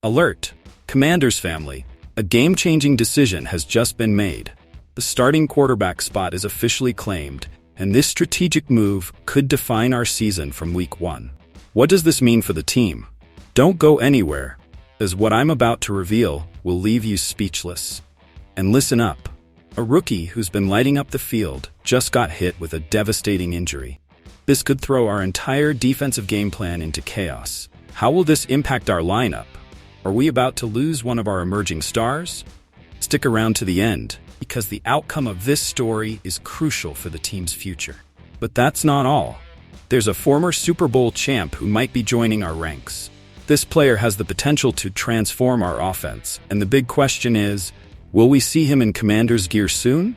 Alert! Commanders family, a game-changing decision has just been made. The starting quarterback spot is officially claimed, and this strategic move could define our season from week 1. What does this mean for the team? Don't go anywhere, as what I'm about to reveal will leave you speechless. And listen up. A rookie who's been lighting up the field just got hit with a devastating injury. This could throw our entire defensive game plan into chaos. How will this impact our lineup? Are we about to lose one of our emerging stars? Stick around to the end, because the outcome of this story is crucial for the team's future. But that's not all. There's a former Super Bowl champ who might be joining our ranks. This player has the potential to transform our offense, and the big question is, will we see him in Commanders gear soon?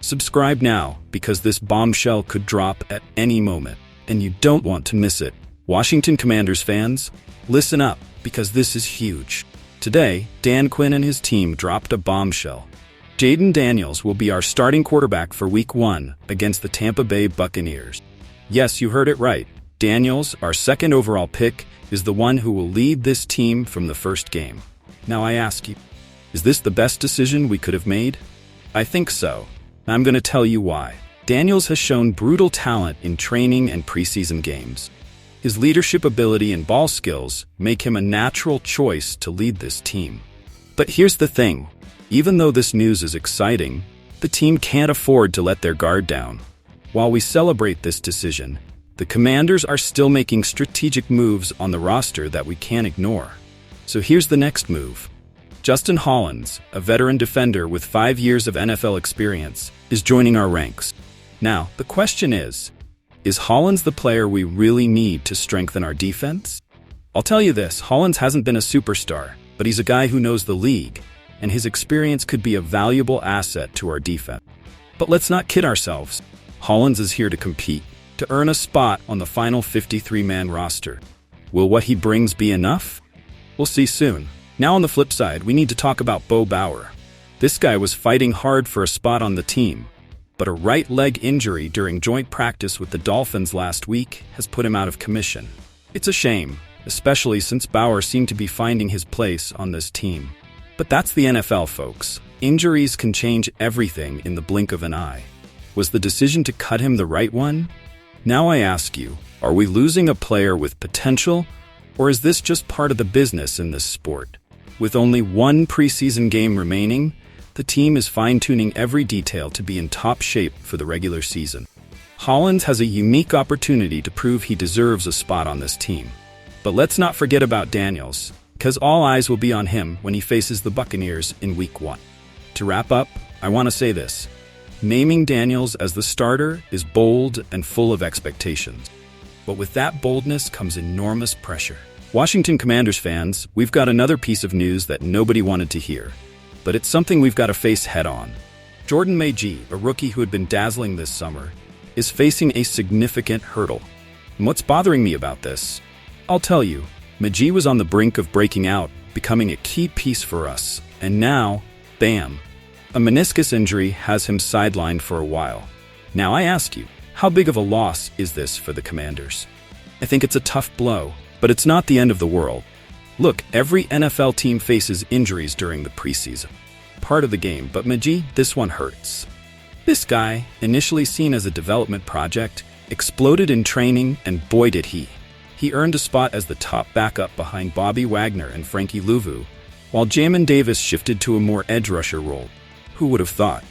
Subscribe now, because this bombshell could drop at any moment, and you don't want to miss it. Washington Commanders fans, listen up, because this is huge. Today, Dan Quinn and his team dropped a bombshell. Jayden Daniels will be our starting quarterback for Week 1 against the Tampa Bay Buccaneers. Yes, you heard it right. Daniels, our second overall pick, is the one who will lead this team from the first game. Now I ask you, is this the best decision we could have made? I think so. I'm going to tell you why. Daniels has shown brutal talent in training and preseason games. His leadership ability and ball skills make him a natural choice to lead this team. But here's the thing. Even though this news is exciting, the team can't afford to let their guard down. While we celebrate this decision, the Commanders are still making strategic moves on the roster that we can't ignore. So here's the next move. Justin Hollins, a veteran defender with 5 years of NFL experience, is joining our ranks. Now, the question is Hollins the player we really need to strengthen our defense? I'll tell you this, Hollins hasn't been a superstar, but he's a guy who knows the league, and his experience could be a valuable asset to our defense. But let's not kid ourselves. Hollins is here to compete, to earn a spot on the final 53-man roster. Will what he brings be enough? We'll see soon. Now on the flip side, we need to talk about Bo Bauer. This guy was fighting hard for a spot on the team, but a right leg injury during joint practice with the Dolphins last week has put him out of commission. It's a shame, especially since Bauer seemed to be finding his place on this team. But that's the NFL, folks. Injuries can change everything in the blink of an eye. Was the decision to cut him the right one? Now I ask you, are we losing a player with potential, or is this just part of the business in this sport? With only one preseason game remaining, the team is fine-tuning every detail to be in top shape for the regular season. Hollins has a unique opportunity to prove he deserves a spot on this team. But let's not forget about Daniels, because all eyes will be on him when he faces the Buccaneers in Week 1. To wrap up, I want to say this. Naming Daniels as the starter is bold and full of expectations. But with that boldness comes enormous pressure. Washington Commanders fans, we've got another piece of news that nobody wanted to hear. But it's something we've got to face head-on. Magee, a rookie who had been dazzling this summer, is facing a significant hurdle. And what's bothering me about this? I'll tell you, Magee was on the brink of breaking out, becoming a key piece for us. And now, bam, a meniscus injury has him sidelined for a while. Now I ask you, how big of a loss is this for the Commanders? I think it's a tough blow, but it's not the end of the world. Look, every NFL team faces injuries during the preseason. Part of the game, but Magee, this one hurts. This guy, initially seen as a development project, exploded in training, and boy did he. He earned a spot as the top backup behind Bobby Wagner and Frankie Louvu, while Jamin Davis shifted to a more edge rusher role. Who would have thought?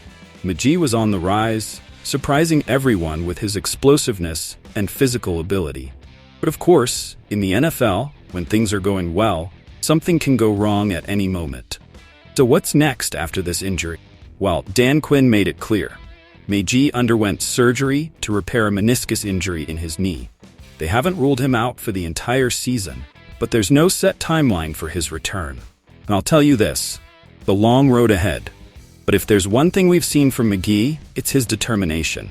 Magee was on the rise, surprising everyone with his explosiveness and physical ability. But of course, in the NFL, when things are going well, something can go wrong at any moment. So what's next after this injury? Well, Dan Quinn made it clear. Magee underwent surgery to repair a meniscus injury in his knee. They haven't ruled him out for the entire season, but there's no set timeline for his return. And I'll tell you this, the long road ahead. But if there's one thing we've seen from Magee, it's his determination.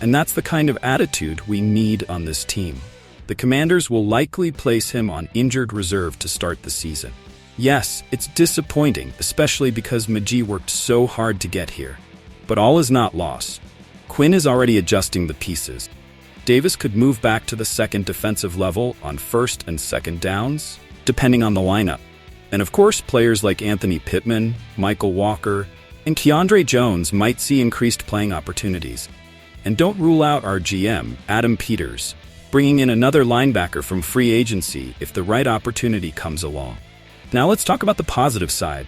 And that's the kind of attitude we need on this team. The Commanders will likely place him on injured reserve to start the season. Yes, it's disappointing, especially because Magee worked so hard to get here. But all is not lost. Quinn is already adjusting the pieces. Davis could move back to the second defensive level on first and second downs, depending on the lineup. And of course, players like Anthony Pittman, Michael Walker, and Keandre Jones might see increased playing opportunities. And don't rule out our GM, Adam Peters, bringing in another linebacker from free agency if the right opportunity comes along. Now let's talk about the positive side.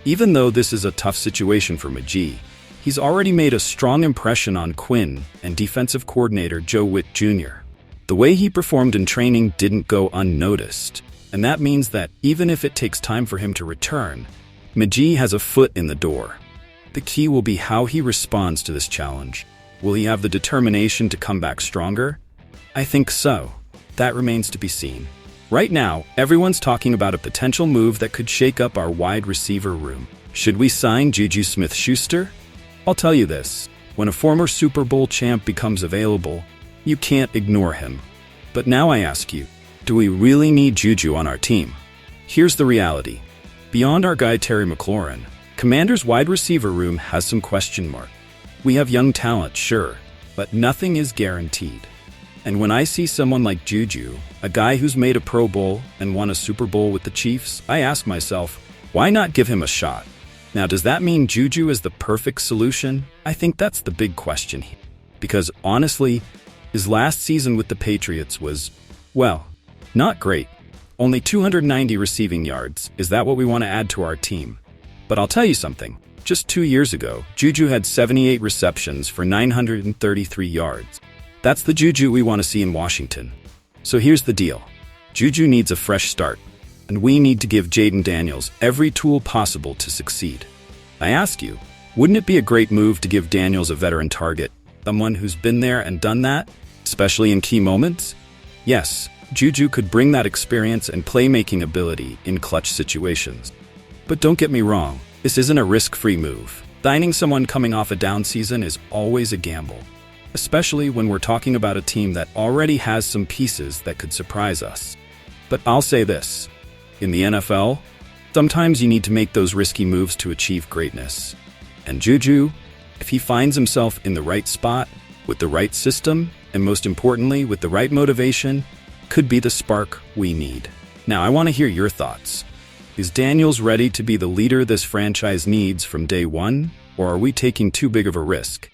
Even though this is a tough situation for Magee, he's already made a strong impression on Quinn and defensive coordinator Joe Witt Jr. The way he performed in training didn't go unnoticed, and that means that even if it takes time for him to return, Magee has a foot in the door. The key will be how he responds to this challenge. Will he have the determination to come back stronger? I think so. That remains to be seen. Right now, everyone's talking about a potential move that could shake up our wide receiver room. Should we sign Juju Smith-Schuster? I'll tell you this, when a former Super Bowl champ becomes available, you can't ignore him. But now I ask you, do we really need Juju on our team? Here's the reality. Beyond our guy Terry McLaurin, Commanders' wide receiver room has some question marks. We have young talent, sure, but nothing is guaranteed. And when I see someone like Juju, a guy who's made a Pro Bowl and won a Super Bowl with the Chiefs, I ask myself, why not give him a shot? Now, does that mean Juju is the perfect solution? I think that's the big question here. Because honestly, his last season with the Patriots was, well, not great. Only 290 receiving yards. Is that what we want to add to our team? But I'll tell you something. Just 2 years ago, Juju had 78 receptions for 933 yards. That's the Juju we want to see in Washington. So here's the deal. Juju needs a fresh start, and we need to give Jayden Daniels every tool possible to succeed. I ask you, wouldn't it be a great move to give Daniels a veteran target, someone who's been there and done that, especially in key moments? Yes, Juju could bring that experience and playmaking ability in clutch situations. But don't get me wrong, this isn't a risk-free move. Signing someone coming off a down season is always a gamble, especially when we're talking about a team that already has some pieces that could surprise us. But I'll say this, in the NFL, sometimes you need to make those risky moves to achieve greatness. And Juju, if he finds himself in the right spot, with the right system, and most importantly, with the right motivation, could be the spark we need. Now, I want to hear your thoughts. Is Daniels ready to be the leader this franchise needs from day one, or are we taking too big of a risk?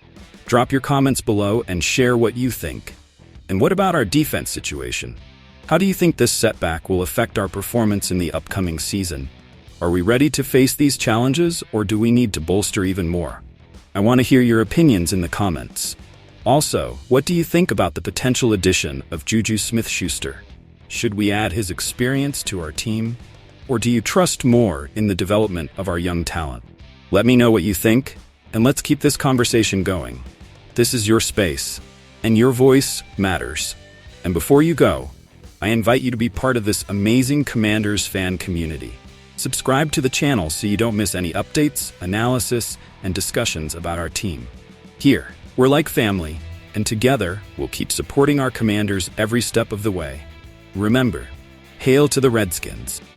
Drop your comments below and share what you think. And what about our defense situation? How do you think this setback will affect our performance in the upcoming season? Are we ready to face these challenges, or do we need to bolster even more? I want to hear your opinions in the comments. Also, what do you think about the potential addition of Juju Smith-Schuster? Should we add his experience to our team? Or do you trust more in the development of our young talent? Let me know what you think, and let's keep this conversation going. This is your space, and your voice matters. And before you go, I invite you to be part of this amazing Commanders fan community. Subscribe to the channel so you don't miss any updates, analysis, and discussions about our team. Here, we're like family, and together, we'll keep supporting our Commanders every step of the way. Remember, hail to the Redskins.